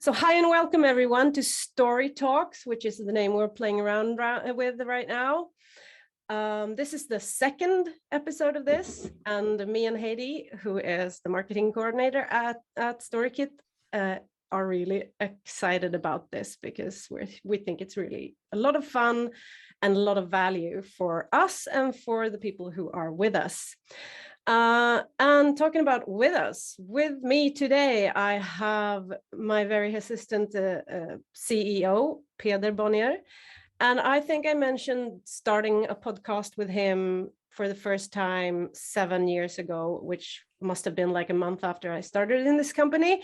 So hi and welcome everyone to Storykit Talks, which is the name we're playing around with right now. This is the second episode of this, and me and Heidi, who is the marketing coordinator at Storykit, are really excited about this because we think it's really a lot of fun and a lot of value for us and for the people who are with us. And talking about with me today, I have my very assistant CEO, Peder Bonnier. And I think I mentioned starting a podcast with him for the first time 7 years ago, which must have been like a month after I started in this company.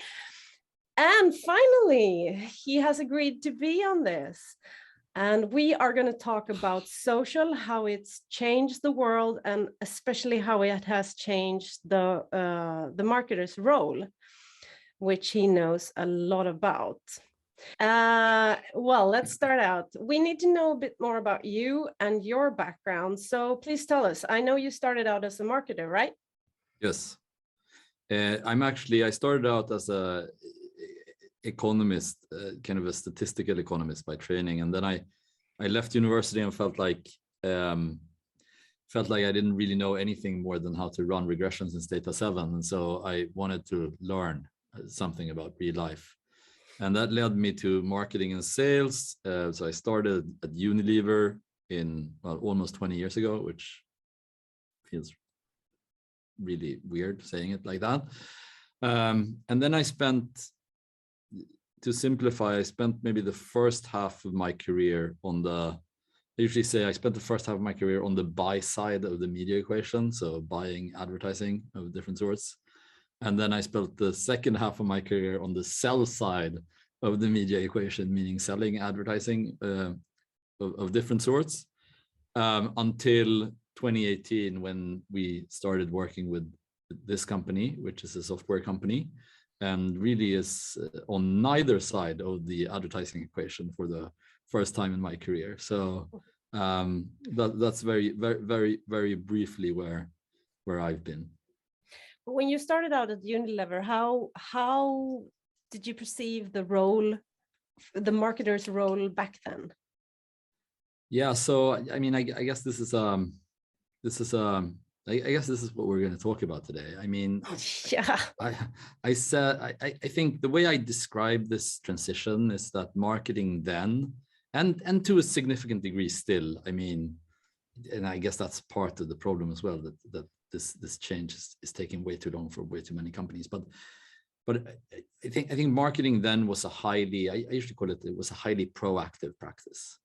And finally, he has agreed to be on this. And we are going to talk about social, how it's changed the world, and especially how it has changed the marketer's role, which he knows a lot about. Well, let's start out. We need to know a bit more about you and your background. So please tell us. I know you started out as a marketer, right? Yes. I started out as a economist, kind of a statistical economist by training, and then I left university and felt like I didn't really know anything more than how to run regressions in Stata 7, and so I wanted to learn something about real life, and that led me to marketing and sales. So I started at Unilever almost 20 years ago, which feels really weird saying it like that. And then to simplify, I spent maybe the first half of my career I usually say I spent the first half of my career on the buy side of the media equation, so buying advertising of different sorts. And then I spent the second half of my career on the sell side of the media equation, meaning selling advertising of different sorts, until 2018, when we started working with this company, which is a software company, and really is on neither side of the advertising equation for the first time in my career. So that's very, very, very, very briefly where I've been. When you started out at Unilever, how did you perceive the marketer's role back then? Yeah, so I mean, I guess this is I guess this is what we're going to talk about today. I mean, yeah. I think the way I describe this transition is that marketing then, and to a significant degree still, I mean, and I guess that's part of the problem as well, that this change is taking way too long for way too many companies. But I think marketing then was I usually call it was a highly proactive practice.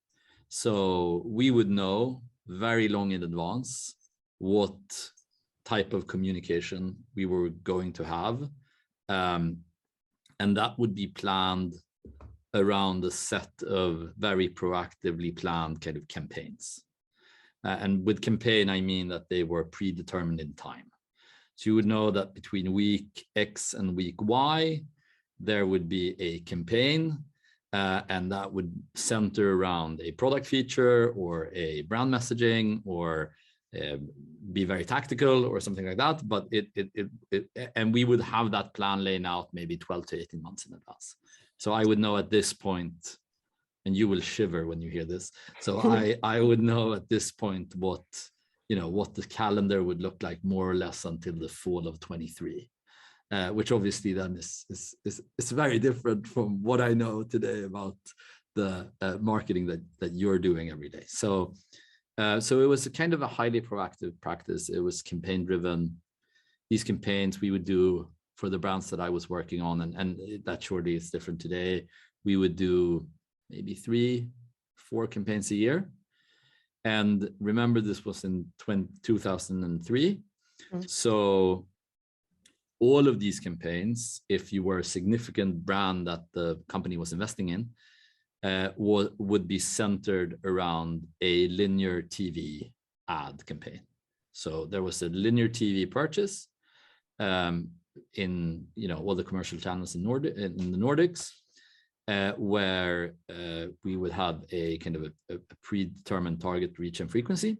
So we would know very long in advance what type of communication we were going to have. And that would be planned around a set of very proactively planned kind of campaigns. And with campaign, I mean that they were predetermined in time. So you would know that between week X and week Y, there would be a campaign, and that would center around a product feature or a brand messaging or be very tactical or something like that, but and we would have that plan laying out maybe 12 to 18 months in advance. So I would know at this point, and you will shiver when you hear this. So I would know at this point what the calendar would look like more or less until the fall of 23, which obviously then is very different from what I know today about the marketing that you're doing every day. So it was a kind of a highly proactive practice. It was campaign driven. These campaigns we would do for the brands that I was working on, and that surely is different today. We would do maybe 3-4 campaigns a year. And remember, this was in 2003. Mm-hmm. So all of these campaigns, if you were a significant brand that the company was investing in, would be centered around a linear TV ad campaign. So there was a linear TV purchase in all the commercial channels in the Nordics, where we would have a kind of a predetermined target reach and frequency,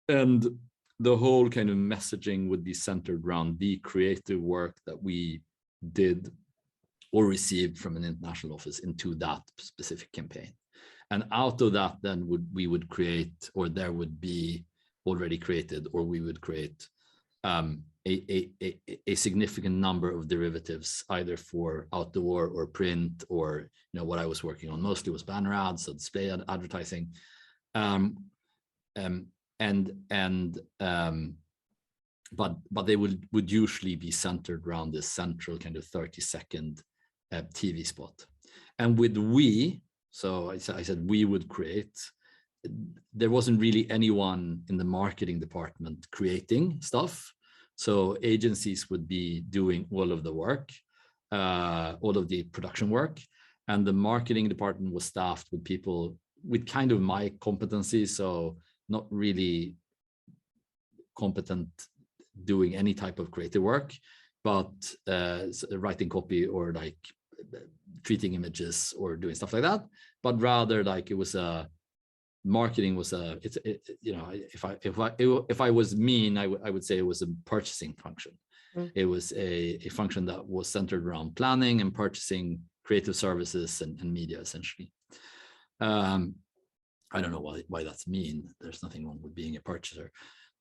and the whole kind of messaging would be centered around the creative work that we did or received from an international office into that specific campaign. And out of that, then we would create, or there would be already created, or we would create a significant number of derivatives, either for outdoor or print, or what I was working on mostly was banner ads, so display advertising, but they would usually be centered around this central kind of 30-second TV spot. And with so I said we would create. There wasn't really anyone in the marketing department creating stuff. So agencies would be doing all of the work, all of the production work. And the marketing department was staffed with people with kind of my competency. So not really competent doing any type of creative work, but writing copy or like treating images or doing stuff like that. But rather like it was marketing was if I was mean, I would say it was a purchasing function. It was a function that was centered around planning and purchasing creative services and media, essentially. I don't know why that's mean. There's nothing wrong with being a purchaser,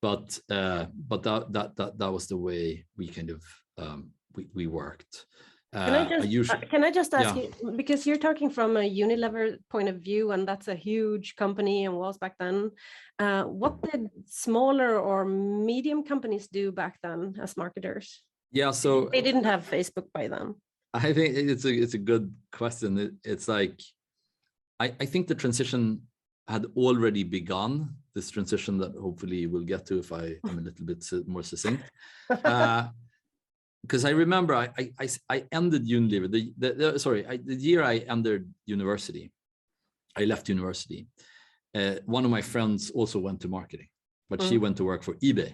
but that was the way we kind of we worked. Can I just ask you, because you're talking from a Unilever point of view, and that's a huge company and was back then. What did smaller or medium companies do back then as marketers? Yeah, so they didn't have Facebook by then. I think it's a good question. It's like I think the transition had already begun. This transition that hopefully we'll get to if I am a little bit more succinct. Because I remember I ended Unilever, the year I entered university, I left university. One of my friends also went to marketing, but she went to work for eBay.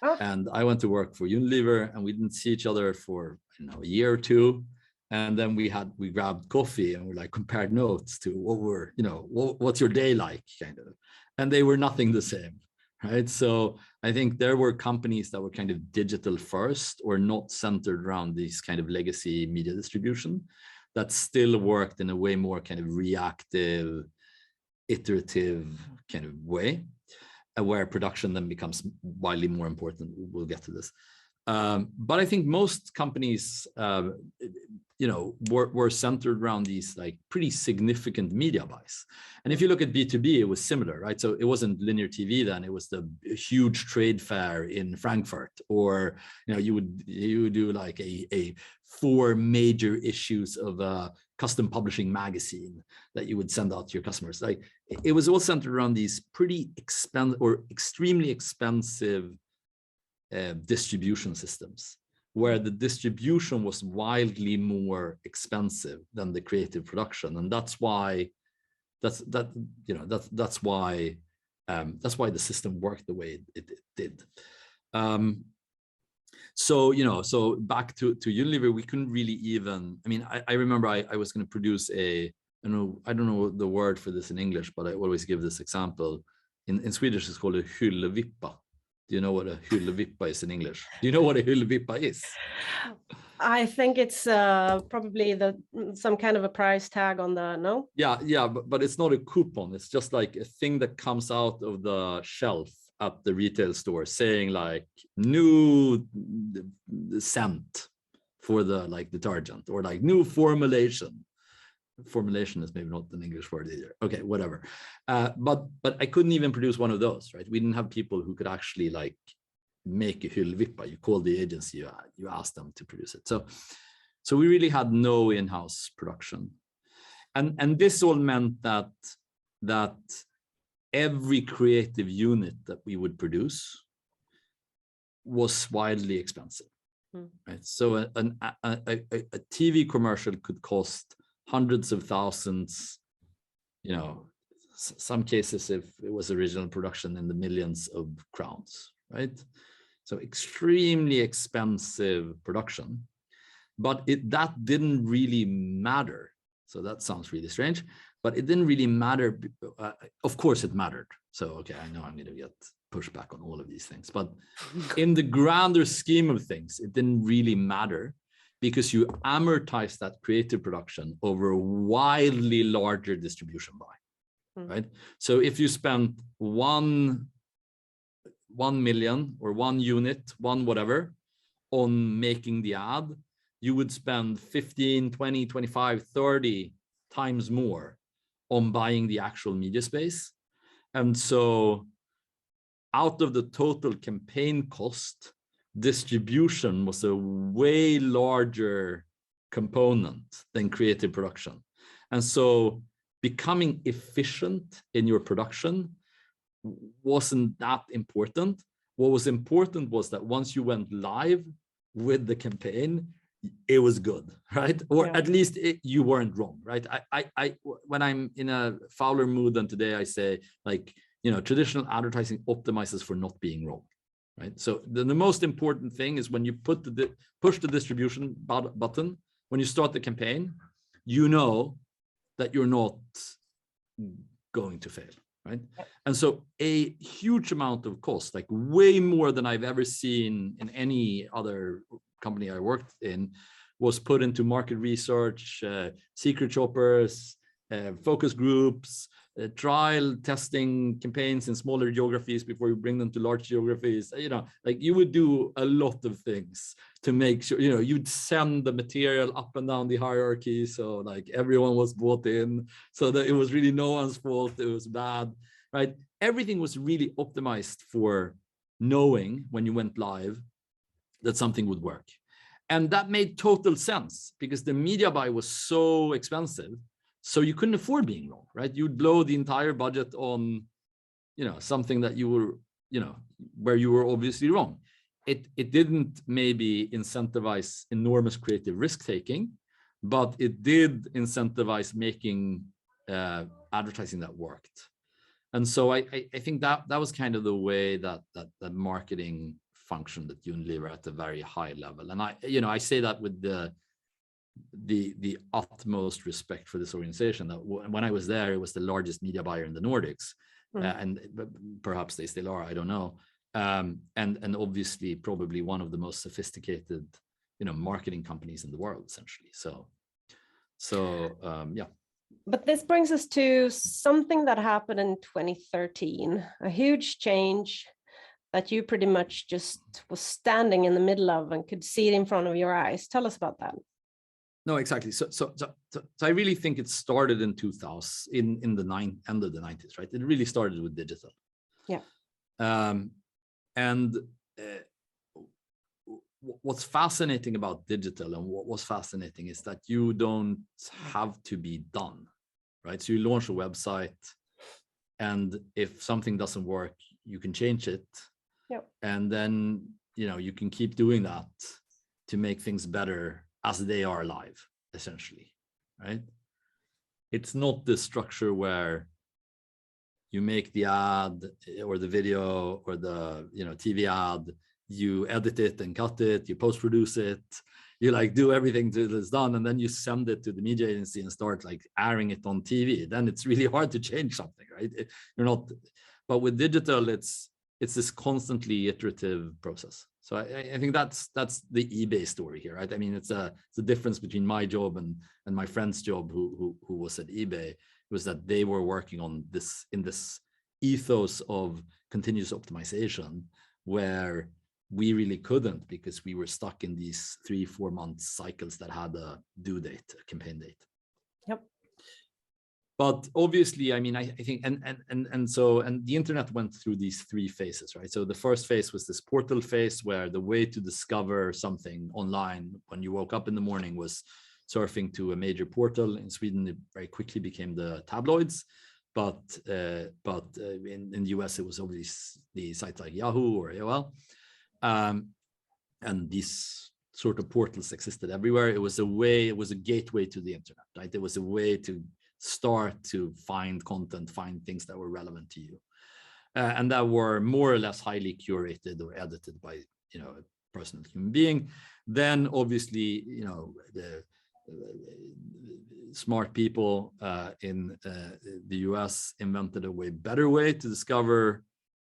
Oh. And I went to work for Unilever, and we didn't see each other for a year or two. And then we grabbed coffee and we like compared notes to what's your day like, kind of. And they were nothing the same. Right. So I think there were companies that were kind of digital first or not centered around these kind of legacy media distribution that still worked in a way more kind of reactive, iterative kind of way, where production then becomes widely more important. We'll get to this. But I think most companies, were centered around these like pretty significant media buys. And if you look at B2B, it was similar, right? So it wasn't linear TV then; it was the huge trade fair in Frankfurt, or you would do like a 4 major issues of a custom publishing magazine that you would send out to your customers. Like it was all centered around these pretty expensive or extremely expensive distribution systems, where the distribution was wildly more expensive than the creative production, and that's why the system worked the way it did. So back to Unilever, we couldn't really even. I mean, I remember I was going to produce I don't know the word for this in English, but I always give this example. In Swedish, it's called a hyllevippa. Do you know what a hyllevippa is in English? Do you know what a hyllevippa is? I think it's probably some kind of a price tag on the no. Yeah, but it's not a coupon. It's just like a thing that comes out of the shelf at the retail store, saying like new scent for the like detergent, or like new formulation. Formulation is maybe not an English word either. Okay, whatever. But I couldn't even produce one of those, right? We didn't have people who could actually like make a hyllevippa. You called the agency, you asked them to produce it. So we really had no in-house production, and this all meant that every creative unit that we would produce was wildly expensive, right? So a TV commercial could cost hundreds of thousands, some cases, if it was original production, in the millions of crowns, right? So extremely expensive production, but that didn't really matter. So that sounds really strange, but it didn't really matter. Of course it mattered. So, okay, I know I'm going to get pushback on all of these things, but in the grander scheme of things, it didn't really matter, because you amortize that creative production over a wildly larger distribution buy, right? So if you spent 1 million or 1 unit, one whatever, on making the ad, you would spend 15, 20, 25, 30 times more on buying the actual media space. And so out of the total campaign cost, distribution was a way larger component than creative production. And so becoming efficient in your production wasn't that important. What was important was that once you went live with the campaign, it was good, right? Or at least you weren't wrong, right? I when I'm in a fouler mood than today, I say, like, you know, traditional advertising optimizes for not being wrong, right? So the most important thing is when you put push the distribution button, when you start the campaign, you know that you're not going to fail, right? And so a huge amount of cost, like way more than I've ever seen in any other company I worked in, was put into market research, secret shoppers, focus groups, trial testing campaigns in smaller geographies before you bring them to large geographies. You know, like you would do a lot of things to make sure, you know, you'd send the material up and down the hierarchy. So like everyone was bought in, so that it was really no one's fault. It was bad, right? Everything was really optimized for knowing when you went live that something would work. And that made total sense because the media buy was so expensive. So you couldn't afford being wrong, right? You'd blow the entire budget on, you know, something that you were, you know, where you were obviously wrong. It didn't maybe incentivize enormous creative risk taking, but it did incentivize making advertising that worked. And so I think that was kind of the way that marketing functioned at Unilever at a very high level. And I say that with the utmost respect for this organization. That when I was there, it was the largest media buyer in the Nordics, and perhaps they still are, I don't know. And obviously probably one of the most sophisticated, you know, marketing companies in the world, essentially. So yeah. But this brings us to something that happened in 2013, a huge change that you pretty much just was standing in the middle of and could see it in front of your eyes. Tell us about that. No, exactly. So I really think it started in 2000, in the end of the 90s, right? It really started with digital. Yeah. And what's fascinating about digital and what was fascinating is that you don't have to be done, right? So you launch a website, and if something doesn't work, you can change it. Yep. And then, you know, you can keep doing that to make things better as they are live, essentially, right? It's not the structure where you make the ad or the video or the, you know, TV ad, you edit it and cut it, you post-produce it, you like do everything till it's done, and then you send it to the media agency and start like airing it on TV. Then it's really hard to change something, right? You're not, but with digital, it's this constantly iterative process. So I think that's the eBay story here, right? I mean, it's a difference between my job and my friend's job who was at eBay, was that they were working on this in this ethos of continuous optimization, where we really couldn't, because we were stuck in these 3-4 month cycles that had a due date, a campaign date. Yep. But obviously, I mean, I think, and the internet went through these 3 phases, right? So the first phase was this portal phase, where the way to discover something online when you woke up in the morning was surfing to a major portal. In Sweden, it very quickly became the tabloids, but in the US, it was obviously the sites like Yahoo or AOL, and these sort of portals existed everywhere. It was a gateway to the internet, right? It was a way to start to find content, find things that were relevant to you, and that were more or less highly curated or edited by, you know, a personal human being. Then obviously, you know, the smart people in the US invented a way better way to discover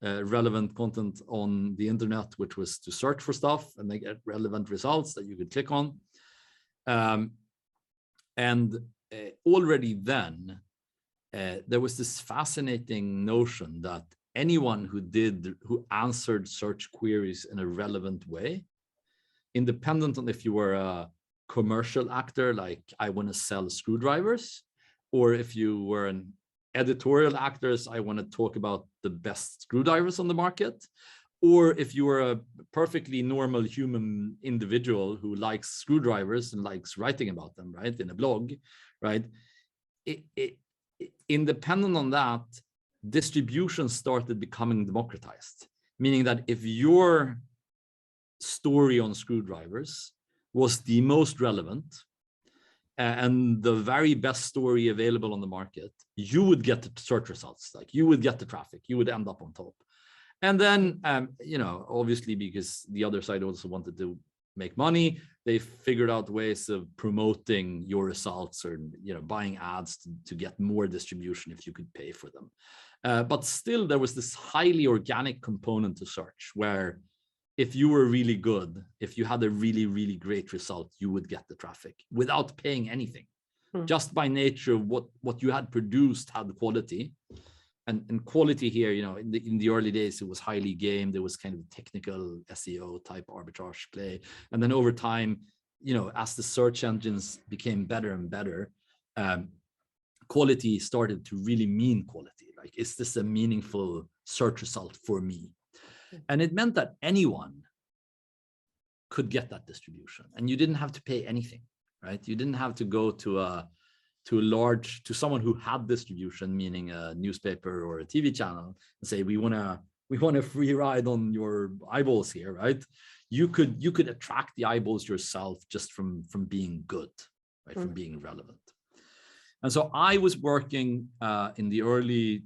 relevant content on the internet, which was to search for stuff and they get relevant results that you could click on. And already then, there was this fascinating notion that anyone who answered search queries in a relevant way, independent on if you were a commercial actor, like I want to sell screwdrivers, or if you were an editorial actors, I want to talk about the best screwdrivers on the market, or if you were a perfectly normal human individual who likes screwdrivers and likes writing about them, right, in a blog, right? Independent on that, distribution started becoming democratized, meaning that if your story on screwdrivers was the most relevant and the very best story available on the market, you would get the search results, like you would get the traffic, you would end up on top. And then, you know, obviously because the other side also wanted to make money, they figured out ways of promoting your results, or, you know, buying ads to get more distribution if you could pay for them. But still, there was this highly organic component to search where if you were really good, if you had a really, really great result, you would get the traffic without paying anything. Just by nature of what you had produced had quality. And quality here, you know, in the early days, it was highly gamed. There was kind of technical SEO type arbitrage play. And then over time, you know, as the search engines became better and better, quality started to really mean quality. Like, is this a meaningful search result for me? And it meant that anyone could get that distribution, and you didn't have to pay anything, right? You didn't have to go to someone who had distribution, meaning a newspaper or a TV channel, and say, we want a free ride on your eyeballs here, right? You could attract the eyeballs yourself just from being good, right? From being relevant. And so I was working in the early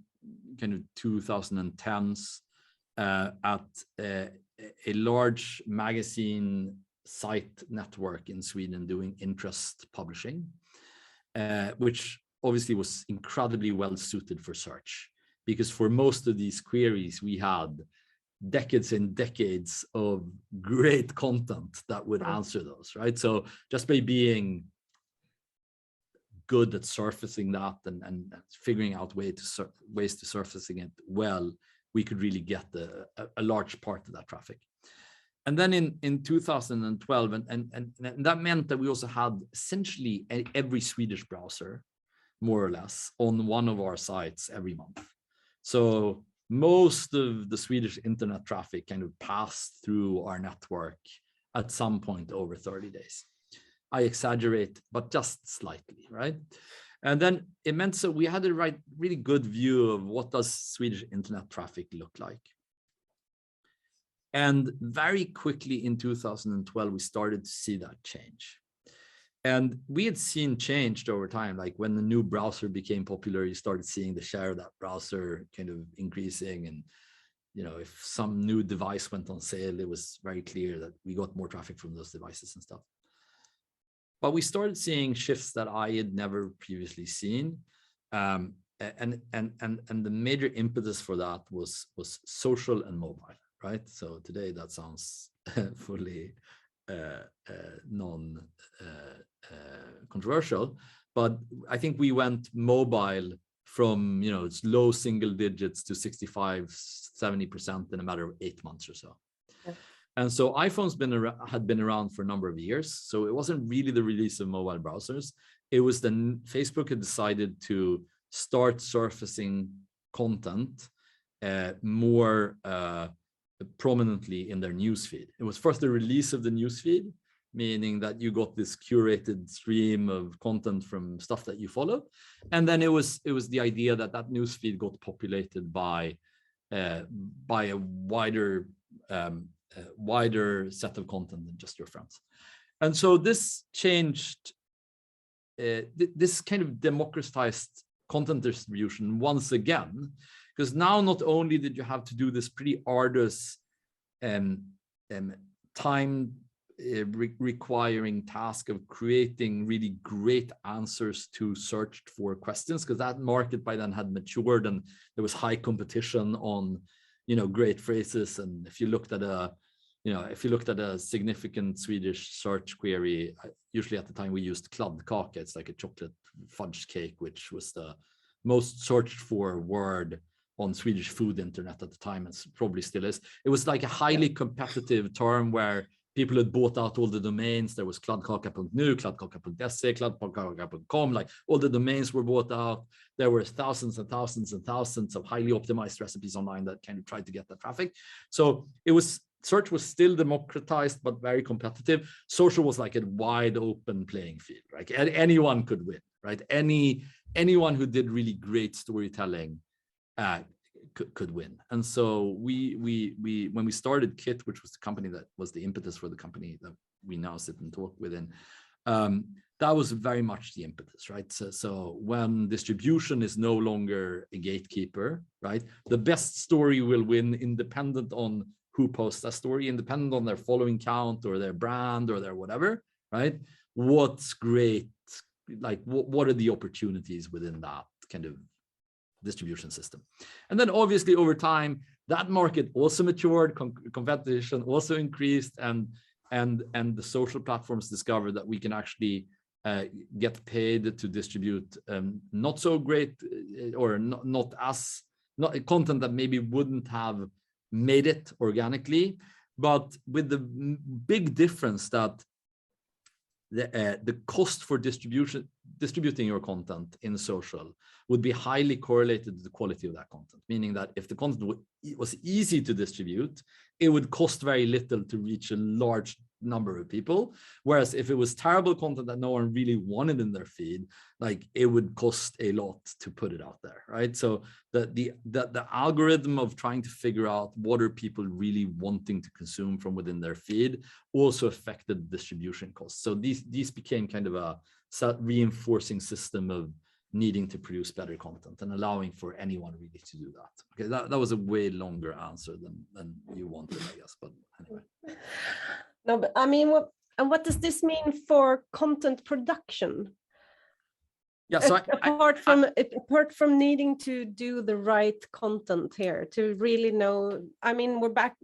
kind of 2010s at a large magazine site network in Sweden doing interest publishing, which obviously was incredibly well suited for search, because for most of these queries, we had decades and decades of great content that would answer those, right? So just by being good at surfacing that and figuring out ways to surfacing it well, we could really get a large part of that traffic. And then in 2012, and that meant that we also had essentially every Swedish browser, more or less, on one of our sites every month. So most of the Swedish internet traffic kind of passed through our network at some point over 30 days. I exaggerate, but just slightly, right? And then it meant so we had a really good view of what does Swedish internet traffic look like. And very quickly in 2012, we started to see that change. And we had seen changed over time, like when the new browser became popular, you started seeing the share of that browser kind of increasing. And, you know, if some new device went on sale, it was very clear that we got more traffic from those devices and stuff. But we started seeing shifts that I had never previously seen. And the major impetus for that was social and mobile, right? So today that sounds fully non-controversial, but I think we went mobile from, you know, it's low single digits to 65-70% in a matter of 8 months or so. Yeah. And so iPhones had been around for a number of years. So it wasn't really the release of mobile browsers. It was then Facebook had decided to start surfacing content more prominently in their newsfeed. It was first the release of the newsfeed, meaning that you got this curated stream of content from stuff that you follow. And then it was the idea that newsfeed got populated by a wider set of content than just your friends. And so this changed, this kind of democratized content distribution once again, because now not only did you have to do this pretty arduous time requiring task of creating really great answers to searched for questions, because that market by then had matured and there was high competition on, you know, great phrases. And if you looked at a if you looked at a significant Swedish search query, usually at the time we used kladdkaka. It's like a chocolate fudge cake, which was the most searched for word on Swedish food internet at the time, and probably still is. It was like a highly competitive term where people had bought out all the domains. There was kladdkaka.nu, kladdkaka.se, kladdkaka.com, like all the domains were bought out. There were thousands and thousands and thousands of highly optimized recipes online that kind of tried to get that traffic. So search was still democratized, but very competitive. Social was like a wide open playing field, right? Anyone could win, right? Anyone who did really great storytelling could win. And so we when we started Kit, which was the company that was the impetus for the company that we now sit and talk within, that was very much the impetus, right? So when distribution is no longer a gatekeeper, right, the best story will win, independent on who posts that story, independent on their following count or their brand or their whatever, right? What's great, like what are the opportunities within that kind of distribution system? And then obviously over time that market also matured, competition also increased, and the social platforms discovered that we can actually get paid to distribute not so great or not content that maybe wouldn't have made it organically, but with the big difference that the cost for distributing your content in social would be highly correlated to the quality of that content, meaning that if the content was easy to distribute, it would cost very little to reach a large number of people. Whereas if it was terrible content that no one really wanted in their feed, like it would cost a lot to put it out there, right? So the algorithm of trying to figure out what are people really wanting to consume from within their feed also affected the distribution costs. So these became kind of a reinforcing system of needing to produce better content and allowing for anyone really to do that. Okay, that was a way longer answer than you wanted, I guess, but anyway. No, but I mean, what does this mean for content production? Yeah, so apart from needing to do the right content here to really know, I mean, we're back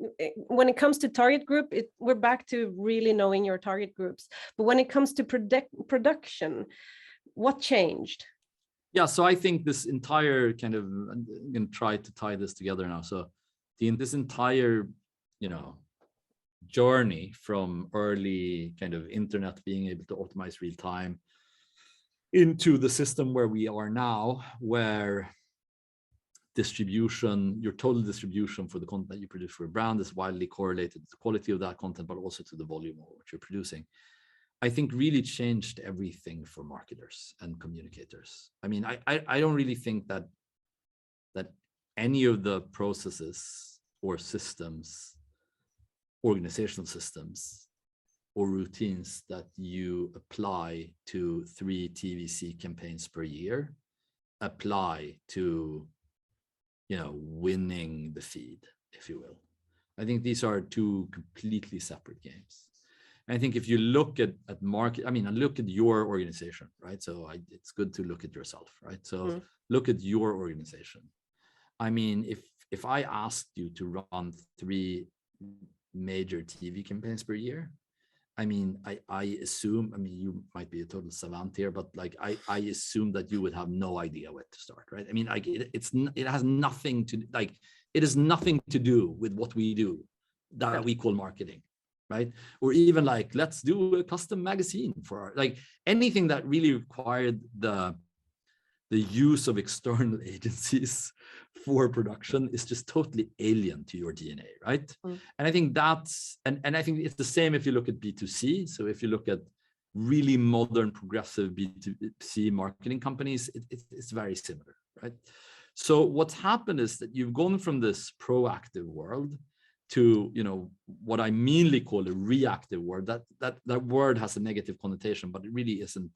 when it comes to target group, we're back to really knowing your target groups. But when it comes to production, what changed? Yeah, so I think this entire kind of, I'm going to try to tie this together now. So this entire, journey from early kind of internet being able to optimize real time into the system where we are now, where distribution, your total distribution for the content that you produce for a brand is widely correlated to the quality of that content, but also to the volume of what you're producing, I think really changed everything for marketers and communicators. I mean, I don't really think that any of the processes or systems, organizational systems or routines that you apply to 3 TVC campaigns per year apply to, winning the feed, if you will. I think these are 2 completely separate games. And I think if you look at market, I look at your organization, right? So it's good to look at yourself, right? So look at your organization. I mean, if I asked you to run 3 major TV campaigns per year, I assume, you might be a total savant here, but like I assume that you would have no idea where to start, right? It has nothing to, like, it has nothing to do with what we do that we call marketing, right? Or even like, let's do a custom magazine for our, like, anything that really required the use of external agencies for production is just totally alien to your DNA, right? And I think that's, and I think it's the same if you look at B2C. So if you look at really modern, progressive B2C marketing companies, it's very similar, right? So what's happened is that you've gone from this proactive world to, what I meanly call a reactive word. That word has a negative connotation, but it really isn't.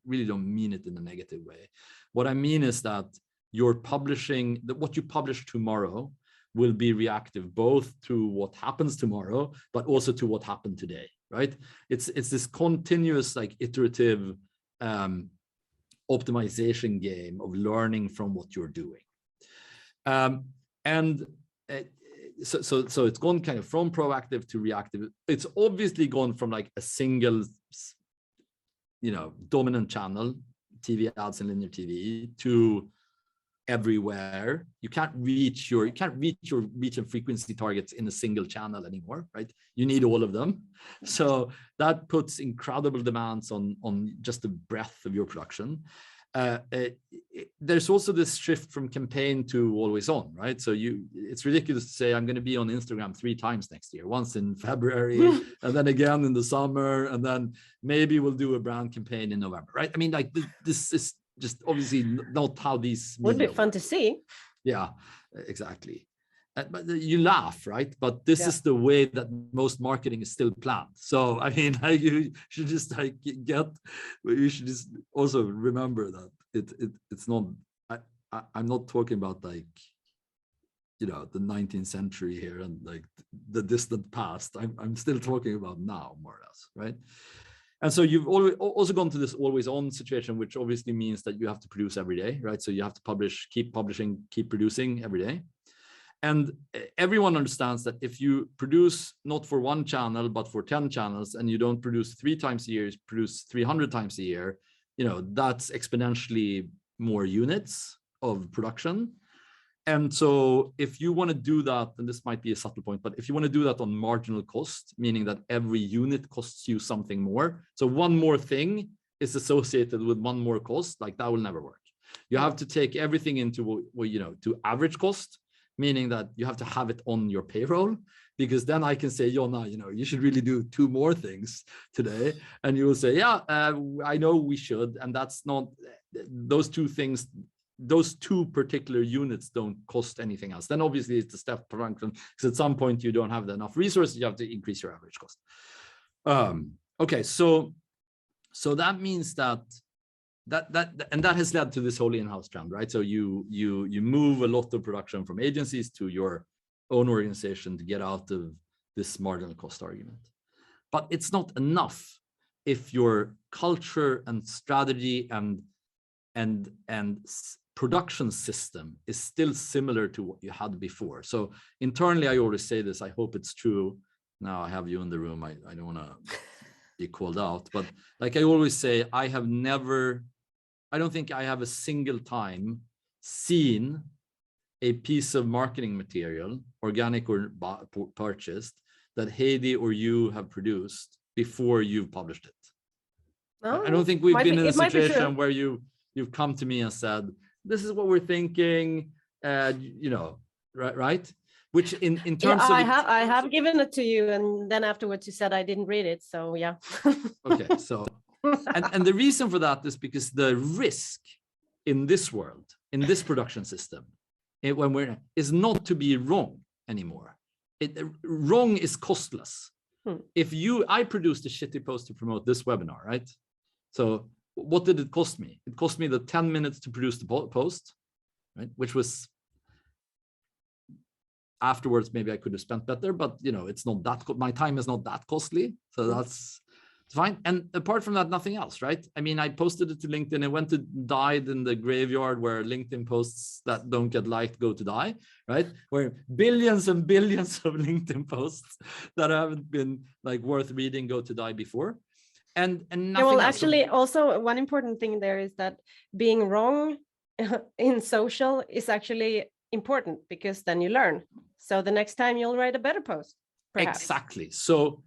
Really don't mean it in a negative way. What I mean is that you're publishing, what you publish tomorrow will be reactive both to what happens tomorrow, but also to what happened today, right? It's this continuous, like, iterative optimization game of learning from what you're doing. so it's gone kind of from proactive to reactive. It's obviously gone from like a single, dominant channel, TV ads and linear TV, to everywhere. You can't reach your reach and frequency targets in a single channel anymore, right? You need all of them. So that puts incredible demands on just the breadth of your production. There's also this shift from campaign to always on, right? So it's ridiculous to say I'm going to be on Instagram 3 times next year, once in February and then again in the summer, and then maybe we'll do a brand campaign in November, right? I mean, like this is just obviously not how these would be fun to see. Yeah, exactly. But you laugh, right? But this is the way that most marketing is still planned. So I mean, you should just you should just also remember that it's not. I'm not talking about like, the 19th century here and like the distant past. I'm still talking about now, more or less, right? And so you've also gone to this always on situation, which obviously means that you have to produce every day, right? So you have to keep publishing, keep producing every day. And everyone understands that if you produce not for 1 channel, but for 10 channels, and you don't produce 3 times a year, you produce 300 times a year, that's exponentially more units of production. And so if you want to do that, and this might be a subtle point, but if you want to do that on marginal cost, meaning that every unit costs you something more, so one more thing is associated with one more cost, like that will never work. You have to take everything into, to average cost, meaning that you have to have it on your payroll, because then I can say, Jonna, you should really do 2 more things today. And you will say, yeah, I know we should. And that's not, those 2 things, those 2 particular units don't cost anything else. Then obviously it's a step function, because at some point you don't have enough resources, you have to increase your average cost. Okay, so that means that has led to this whole in-house trend, right? So you move a lot of production from agencies to your own organization to get out of this marginal cost argument. But it's not enough if your culture and strategy and production system is still similar to what you had before. So internally, I always say this, I hope it's true. Now I have you in the room, I don't want to be called out, but like I always say, I don't think I have a single time seen a piece of marketing material, organic or purchased, that Heidi or you have produced before you've published it. Oh, I don't think we've been in a situation where you've come to me and said, this is what we're thinking, right? Which in terms of I have given it to you, and then afterwards you said I didn't read it, so yeah. Okay, so and the reason for that is because the risk in this world, in this production system, is not to be wrong anymore. Wrong is costless. If I produced a shitty post to promote this webinar, right? So what did it cost me? It cost me the 10 minutes to produce the post, right? Which was, afterwards, maybe I could have spent better, but it's not that, my time is not that costly. So that's fine. And apart from that, nothing else, right? I mean, I posted it to LinkedIn. It went to died in the graveyard where LinkedIn posts that don't get liked go to die, right? Where billions and billions of LinkedIn posts that haven't been like worth reading go to die before. And nothing else. Actually, also one important thing there is that being wrong in social is actually important, because then you learn. So the next time you'll write a better post, perhaps. Exactly. So,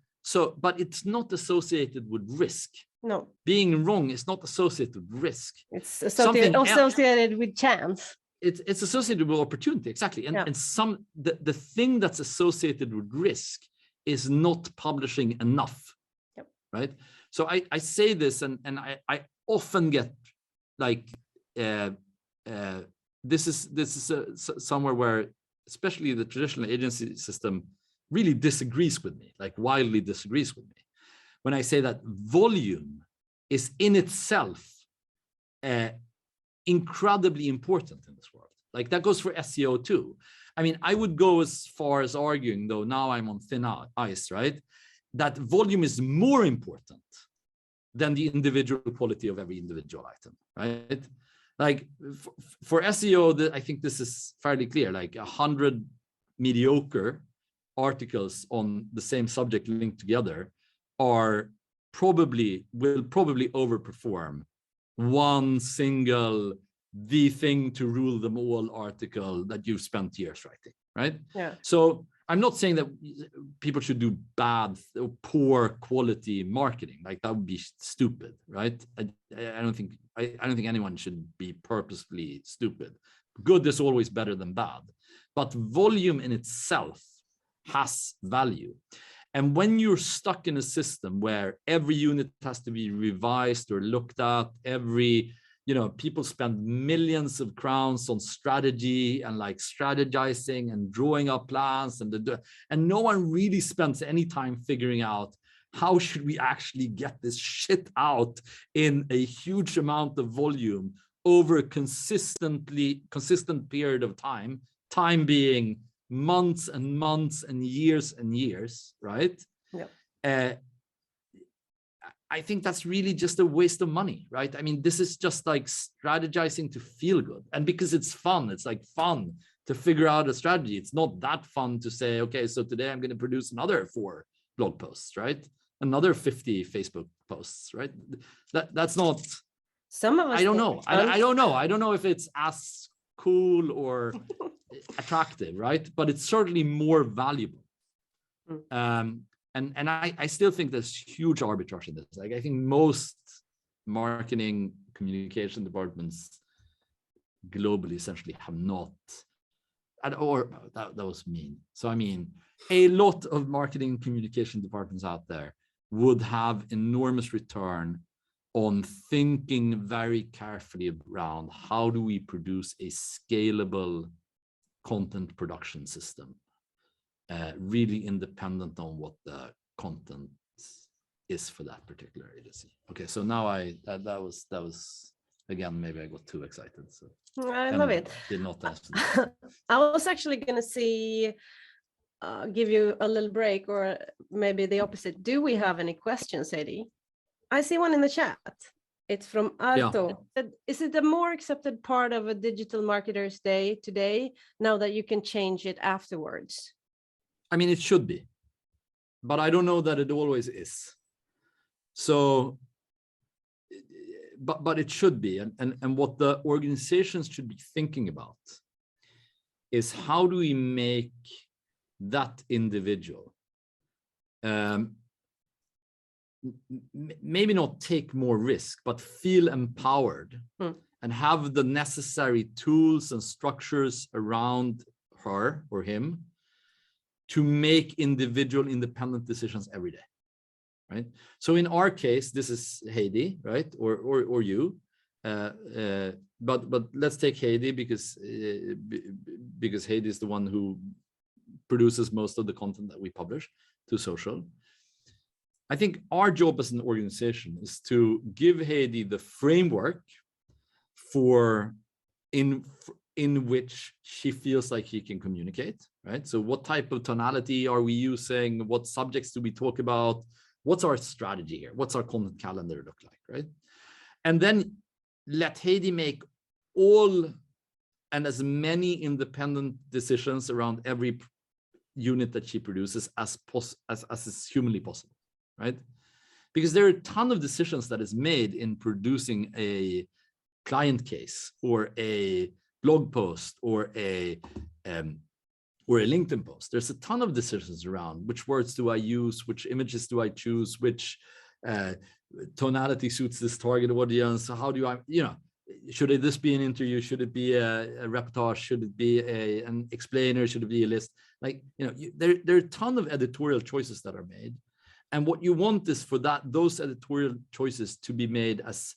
but it's not associated with risk. No. Being wrong is not associated with risk. It's associated with chance. It's associated with opportunity, exactly. And the thing that's associated with risk is not publishing enough, right? So I say this, and I often get like this is somewhere where especially the traditional agency system really disagrees with me, like wildly disagrees with me, when I say that volume is in itself incredibly important in this world. Like that goes for SEO too. I mean, I would go as far as arguing, though now I'm on thin ice, right, that volume is more important than the individual quality of every individual item, right? Like for SEO, I think this is fairly clear, like 100 mediocre articles on the same subject linked together will probably overperform one single the thing to rule them all article that you spent years writing, right? Yeah. So I'm not saying that people should do bad or poor quality marketing. Like that would be stupid, right? I don't think anyone should be purposefully stupid. Good is always better than bad, but volume in itself has value. And when you're stuck in a system where every unit has to be revised or looked at, people spend millions of crowns on strategy and like strategizing and drawing up plans, and no one really spends any time figuring out how should we actually get this shit out in a huge amount of volume over a consistent period of time being months and months and years, right? Yeah. I think that's really just a waste of money, right? I mean, this is just like strategizing to feel good. And because it's fun, it's like fun to figure out a strategy. It's not that fun to say, okay, so today I'm going to produce another 4 blog posts, right? Another 50 Facebook posts, right? That's not, some of us I don't know. I don't know. I don't know if it's as cool or attractive, right? But it's certainly more valuable. And I still think there's huge arbitrage in this. Like I think most marketing communication departments globally essentially have not, that was mean. So I mean, a lot of marketing communication departments out there would have enormous return on thinking very carefully around how do we produce a scalable content production system. Really independent on what the content is for that particular agency. Okay, so now that was again, maybe I got too excited. So I love it. Did not answer. I was actually going to give you a little break, or maybe the opposite. Do we have any questions, Sadie? I see one in the chat. It's from Arto. Yeah. Is it a more accepted part of a digital marketer's day today now that you can change it afterwards? I mean, it should be, but I don't know that it always is. So, but it should be. And what the organizations should be thinking about is how do we make that individual maybe not take more risk, but feel empowered and have the necessary tools and structures around her or him to make individual independent decisions every day, right? So in our case, this is Heidi, right? Or you, but let's take Heidi because Heidi is the one who produces most of the content that we publish to social. I think our job as an organization is to give Heidi the framework for in which she feels like she can communicate, right? So what type of tonality are we using? What subjects do we talk about? What's our strategy here? What's our content calendar look like, right? And then let Heidi make all and as many independent decisions around every unit that she produces as is humanly possible, right? Because there are a ton of decisions that is made in producing a client case or a blog post or a LinkedIn post. There's a ton of decisions around which words do I use, which images do I choose, which tonality suits this target audience. So how do I, should this be an interview? Should it be a reportage? Should it be an explainer? Should it be a list? Like, there are a ton of editorial choices that are made. And what you want is for those editorial choices to be made as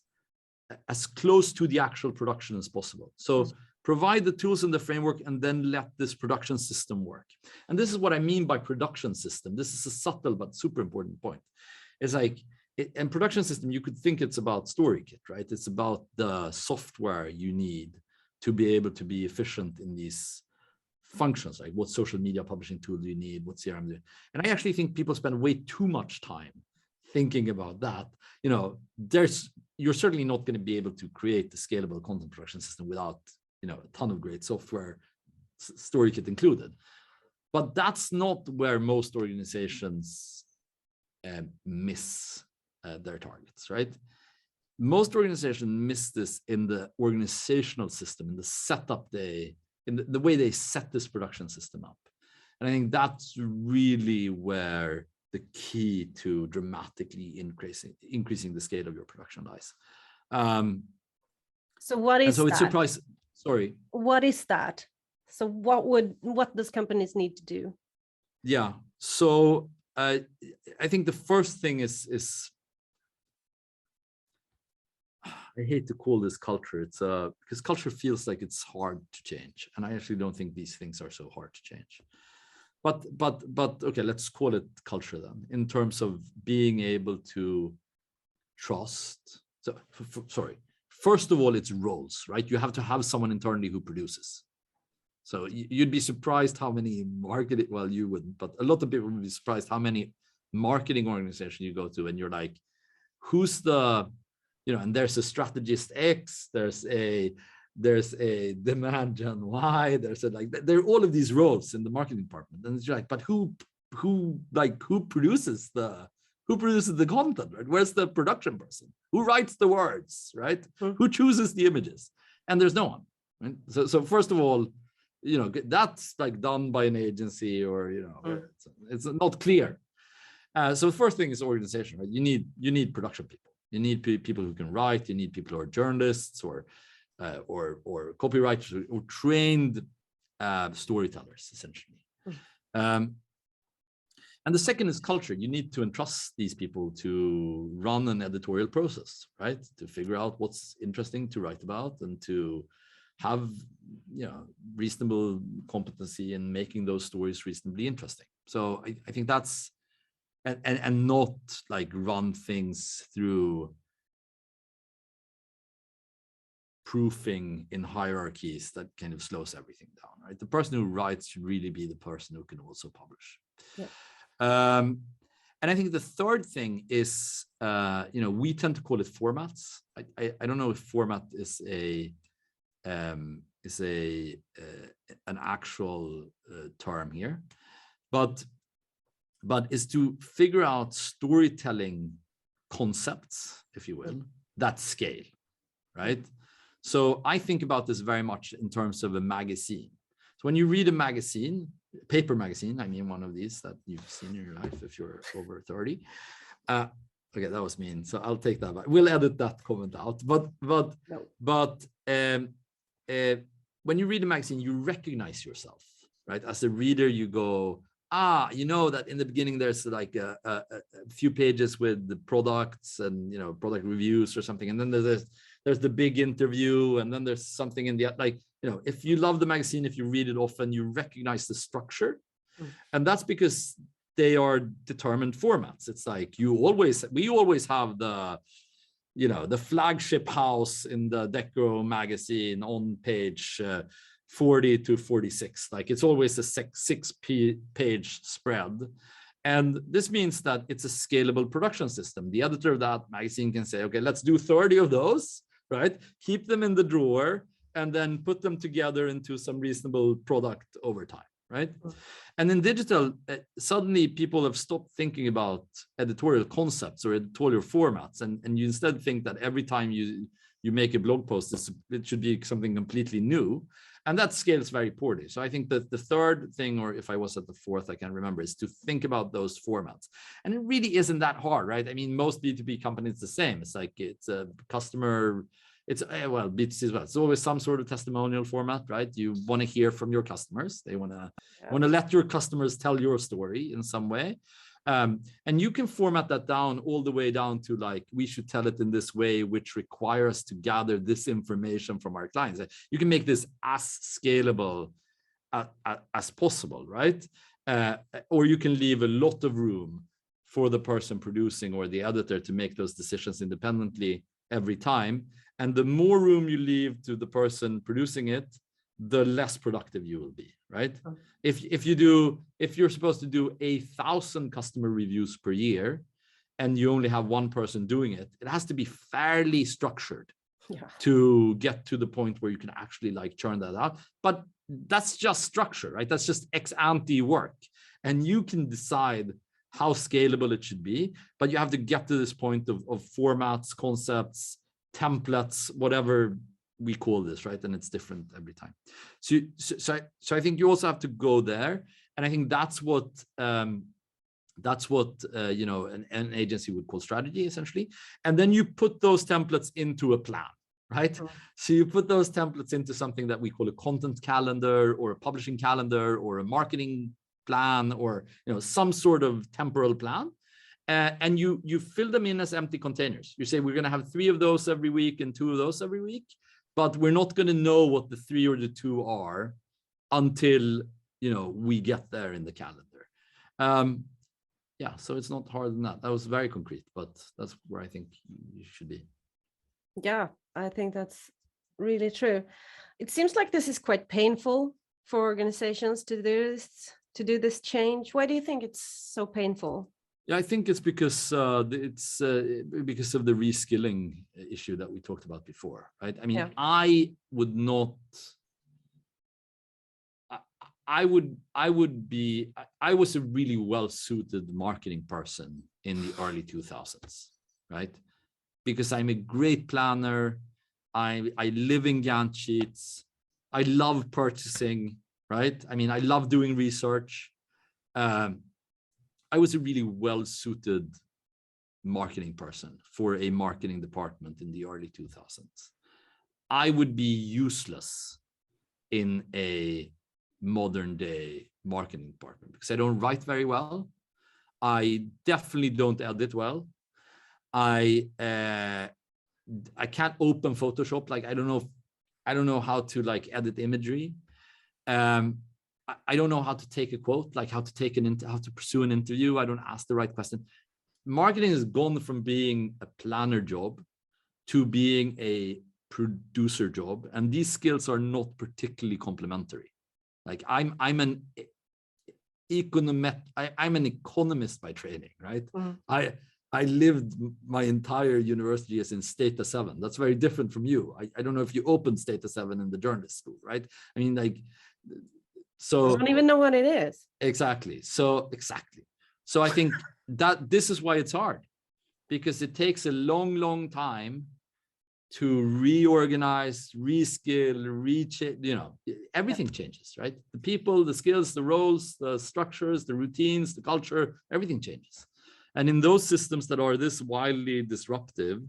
close to the actual production as possible. So provide the tools and the framework and then let this production system work. And this is what I mean by production system. This is a subtle but super important point. It's like, and production system, you could think it's about Storykit, right? It's about the software you need to be able to be efficient in these functions, like what social media publishing tool do you need, what CRM do you, and I actually think people spend way too much time thinking about that. You're certainly not going to be able to create the scalable content production system without a ton of great software, Storykit included. But that's not where most organizations miss their targets, right? Most organizations miss this in the organizational system, in the setup in the way they set this production system up. And I think that's really where the key to dramatically increasing the scale of your production lies. So what is so it's that? surprise. Sorry. What is that? So what does companies need to do? Yeah. So I think the first thing is I hate to call this culture. It's because culture feels like it's hard to change, and I actually don't think these things are so hard to change. But okay, let's call it culture then, in terms of being able to trust. So sorry. First of all, it's roles, right? You have to have someone internally who produces. So you'd be surprised how many marketing, well, you wouldn't, but a lot of people would be surprised how many marketing organizations you go to and you're like, who's the, and there's a strategist X, there's a demand gen Y, there are all of these roles in the marketing department. And it's like, but who produces the content, right? Where's the production person? Who writes the words, right? Mm-hmm. Who chooses the images? And there's no one, right? So first of all, that's like done by an agency or, it's not clear. So the first thing is organization, right? You need production people. You need people who can write. You need people who are journalists or copywriters or trained storytellers, essentially. And the second is culture. You need to entrust these people to run an editorial process, right? To figure out what's interesting to write about and to have, reasonable competency in making those stories reasonably interesting. So I think that's, and not like run things through proofing in hierarchies that kind of slows everything down, right? The person who writes should really be the person who can also publish. Yeah. And I think the third thing is, we tend to call it formats. I don't know if format is an actual term here, but is to figure out storytelling concepts, if you will, that scale, right? So I think about this very much in terms of a magazine. So when you read a magazine, paper magazine, I mean one of these that you've seen in your life if you're over 30. Okay, that was mean. So I'll take that back. We'll edit that comment out. But when you read a magazine, you recognize yourself, right? As a reader, you go, that in the beginning there's like a few pages with the products and product reviews or something, and then there's the big interview, and then there's something in the if you love the magazine, if you read it often, you recognize the structure, and that's because they are determined formats. It's like we always have the flagship house in the Deco magazine on page 40 to 46. Like it's always a six-page spread. And this means that it's a scalable production system. The editor of that magazine can say, okay, let's do 30 of those, right? Keep them in the drawer and then put them together into some reasonable product over time, right? And in digital, suddenly people have stopped thinking about editorial concepts or editorial formats. And you instead think that every time you make a blog post, it should be something completely new. And that scales very poorly. So I think that the third thing, or if I was at the fourth, I can't remember, is to think about those formats. And it really isn't that hard, right? I mean, most B2B companies the same. It's like it's a customer, B2C as well. It's always some sort of testimonial format, right? You want to hear from your customers. They want to let your customers tell your story in some way. And you can format that down all the way down to like, we should tell it in this way, which requires us to gather this information from our clients. You can make this as scalable as possible, right? Or you can leave a lot of room for the person producing or the editor to make those decisions independently every time. And the more room you leave to the person producing it, the less productive you will be, right? If you're supposed to do 1,000 customer reviews per year and you only have one person doing it, it has to be fairly structured to get to the point where you can actually like churn that out. But that's just structure, right? That's just ex ante work. And you can decide how scalable it should be, but you have to get to this point of formats, concepts, templates, whatever we call this, right? And it's different every time. So I think you also have to go there. And I think that's what an agency would call strategy, essentially. And then you put those templates into a plan, right? Mm-hmm. So you put those templates into something that we call a content calendar, or a publishing calendar, or a marketing plan, or some sort of temporal plan. And you fill them in as empty containers. You say, we're going to have 3 of those every week and 2 of those every week, but we're not going to know what the 3 or the 2 are until we get there in the calendar. Yeah, so it's not harder than that. That was very concrete, but that's where I think you should be. Yeah, I think that's really true. It seems like this is quite painful for organizations to do this change. Why do you think it's so painful? Yeah, I think it's because of the reskilling issue that we talked about before, right? I mean, yeah. I was a really well-suited marketing person in the early 2000s, right? Because I'm a great planner. I live in Gantt sheets. I love purchasing, right? I mean, I love doing research. I was a really well-suited marketing person for a marketing department in the early 2000s. I would be useless in a modern day marketing department because I don't write very well. I definitely don't edit well. I can't open Photoshop. Like, I don't know how to like edit imagery. I don't know how to take a quote, like how to pursue an interview. I don't ask the right question. Marketing has gone from being a planner job to being a producer job, and these skills are not particularly complementary. Like I'm an economist by training, right? Mm-hmm. I lived my entire university as in Stata 7. That's very different from you. I don't know if you opened Stata 7 in the journalist school, right? I mean, like, so I don't even know what it is. Exactly. So I think that this is why it's hard, because it takes a long time to reorganize, reskill, everything changes, right? The people, the skills, the roles, the structures, the routines, the culture, everything changes. And in those systems that are this wildly disruptive,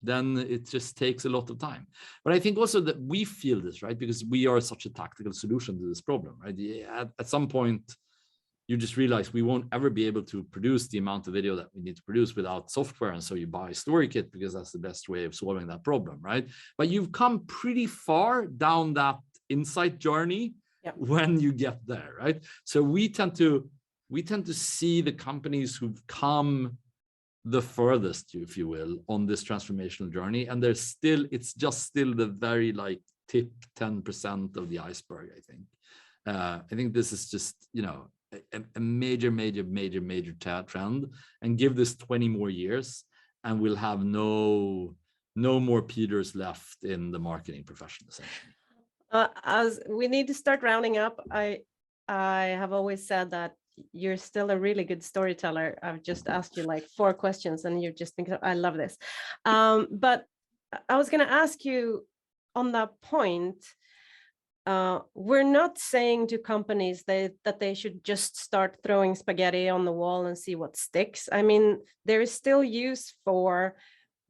then it just takes a lot of time. But I think also that we feel this, right? Because we are such a tactical solution to this problem, right? At some point, you just realize we won't ever be able to produce the amount of video that we need to produce without software. And so you buy Storykit because that's the best way of solving that problem, right? But you've come pretty far down that insight journey when you get there, right? So we tend to see the companies who've come the furthest, if you will, on this transformational journey, and it's just still the very like tip 10% of the iceberg. I think this is just a major trend, and give this 20 more years and we'll have no more Peters left in the marketing profession, essentially. As we need to start rounding up, I have always said that you're still a really good storyteller. I've just asked you like 4 questions and you just think, I love this. But I was going to ask you on that point, we're not saying to companies that they should just start throwing spaghetti on the wall and see what sticks. I mean, there is still use for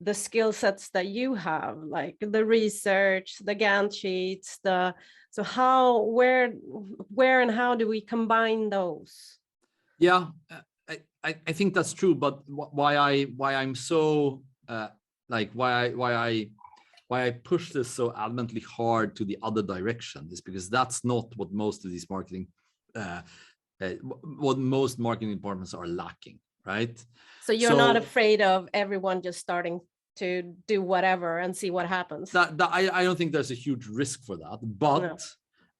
the skill sets that you have, like the research, the Gantt sheets, so how, where and how do we combine those? Yeah, I think that's true. But why I'm so why I push this so adamantly hard to the other direction is because that's not what most of these marketing departments are lacking, right? So you're not afraid of everyone just starting to do whatever and see what happens? I don't think there's a huge risk for that, but no.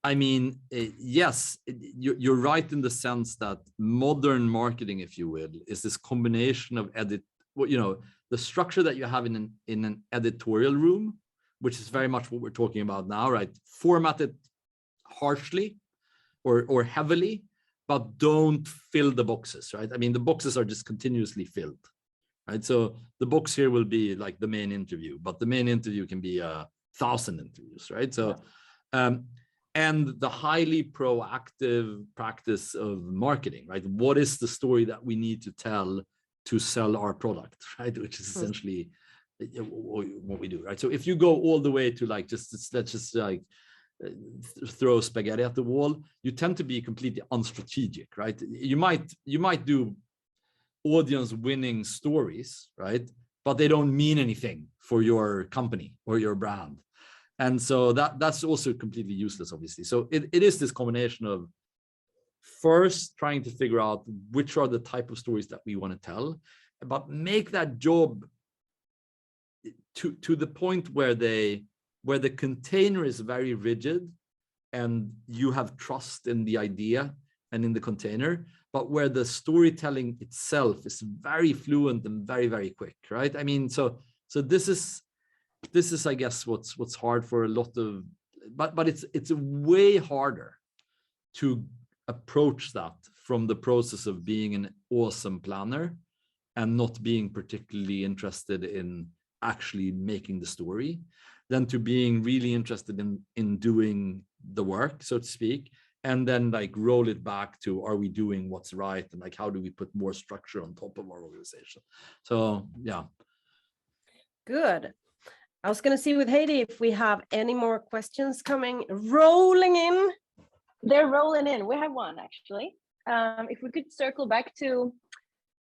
I mean, yes, you're right in the sense that modern marketing, if you will, is this combination of the structure that you have in an editorial room which is very much what we're talking about now, right? Format it harshly or heavily, but don't fill the boxes, right? I mean, the boxes are just continuously filled, right? So the box here will be like the main interview, but the main interview can be 1,000 interviews, right? So, and the highly proactive practice of marketing, right? What is the story that we need to tell to sell our product, right? Which is essentially what we do, right? So if you go all the way to like let's just like throw spaghetti at the wall, you tend to be completely unstrategic, right? You might do audience winning stories, right? But they don't mean anything for your company or your brand. And so that's also completely useless, obviously. So it is this combination of first trying to figure out which are the type of stories that we want to tell, but make that job to the point where the container is very rigid and you have trust in the idea and in the container, but where the storytelling itself is very fluent and very, very quick, right? I mean, so this is I guess what's hard for a lot of, but it's way harder to approach that from the process of being an awesome planner and not being particularly interested in actually making the story than to being really interested in doing the work, so to speak, and then like roll it back to, are we doing what's right, and like how do we put more structure on top of our organization? So yeah. Good. I was going to see with Heidi if we have any more questions rolling in. They're rolling in. We have one actually. If we could circle back to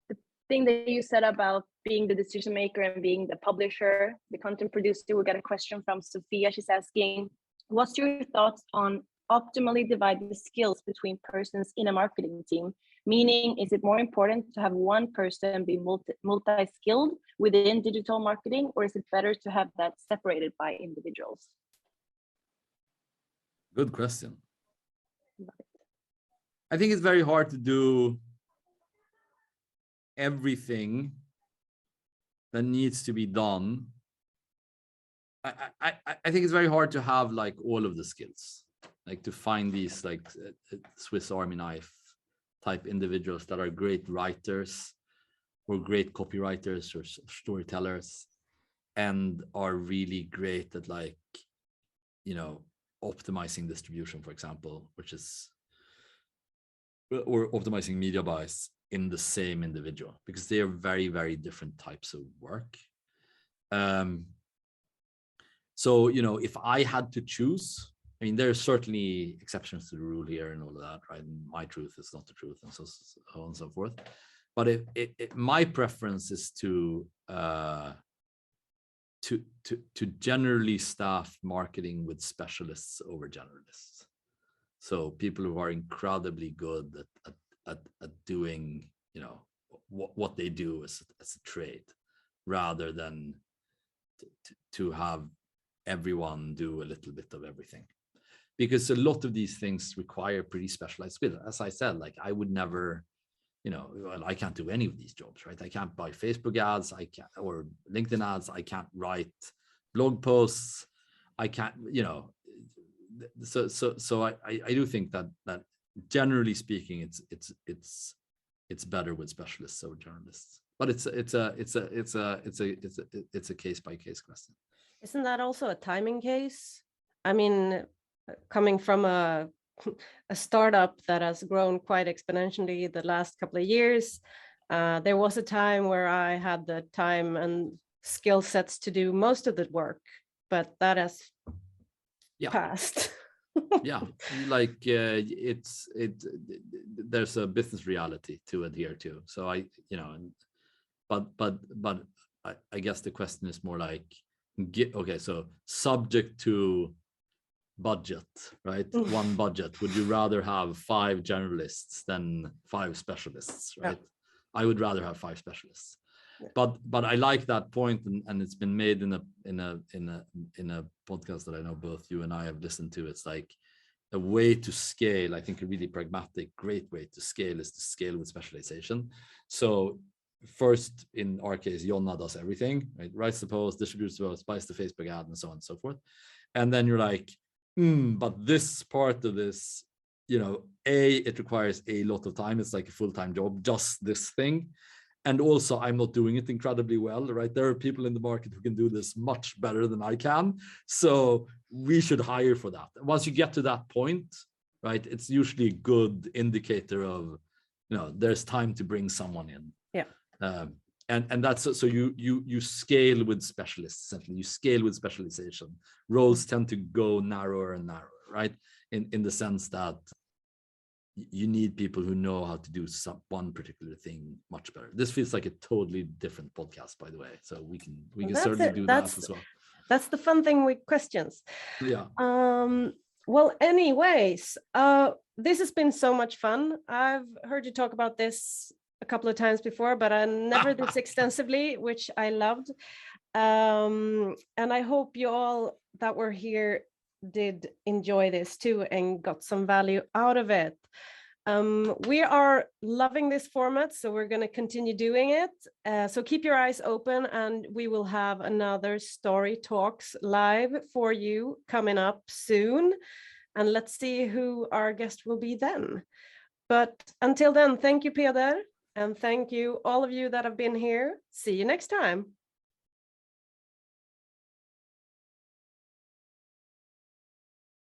the thing that you said about being the decision maker and being the publisher, the content producer. We got a question from Sophia. She's asking, what's your thoughts on optimally divide the skills between persons in a marketing team? Meaning, is it more important to have one person be multi-skilled within digital marketing, or is it better to have that separated by individuals? Good question. I think it's very hard to do everything that needs to be done. I think it's very hard to have like all of the skills, like to find these like Swiss Army knife type individuals that are great writers or great copywriters or storytellers and are really great at like, you know, optimizing distribution, for example, which is, or optimizing media buys in the same individual, because they are very, very different types of work. So, you know, if I had to choose, I mean, there are certainly exceptions to the rule here and all of that, right? And my truth is not the truth, and so on and so forth. But my preference is to generally staff marketing with specialists over generalists. So people who are incredibly good at doing, you know, what they do as a trade, rather than to have everyone do a little bit of everything, because a lot of these things require pretty specialized skills. As I said, like I would never, you know, well, I can't do any of these jobs, right? I can't buy Facebook ads, I can't, or LinkedIn ads, I can't write blog posts, I can't, you know. So I do think that generally speaking, it's better with specialists over journalists, but it's a case by case question. Isn't that also a timing case? I mean, coming from a startup that has grown quite exponentially the last couple of years, there was a time where I had the time and skill sets to do most of the work, but that has passed. Yeah, like there's a business reality to adhere to. So I, you know, but I guess the question is more like, okay, so subject to budget, right? One budget. Would you rather have 5 generalists than 5 specialists, right? Yeah. I would rather have 5 specialists. Yeah. But I like that point, and it's been made in a podcast that I know both you and I have listened to. It's like a way to scale. I think a really pragmatic, great way to scale is to scale with specialization. So first, in our case, Jonna does everything, right? Writes the post, distributes the post, buys the Facebook ad, and so on and so forth. And then you're like, but this part of this, it requires a lot of time. It's like a full-time job, just this thing. And also, I'm not doing it incredibly well, right? There are people in the market who can do this much better than I can. So we should hire for that. Once you get to that point, right, it's usually a good indicator of, there's time to bring someone in. Yeah. And that's so you scale with specialists, essentially. You scale with specialization. Roles tend to go narrower and narrower, right? In the sense that you need people who know how to do one particular thing much better. This feels like a totally different podcast, by the way. So we can certainly do that as well. That's the fun thing with questions. Yeah. Well, anyways, this has been so much fun. I've heard you talk about this a couple of times before, but I never this extensively, which I loved. And I hope you all that were here did enjoy this too and got some value out of it. We are loving this format, so we're going to continue doing it. So keep your eyes open, and we will have another Story Talks live for you coming up soon. And let's see who our guest will be then. But until then, thank you, Peder, and thank you all of you that have been here. See you next time.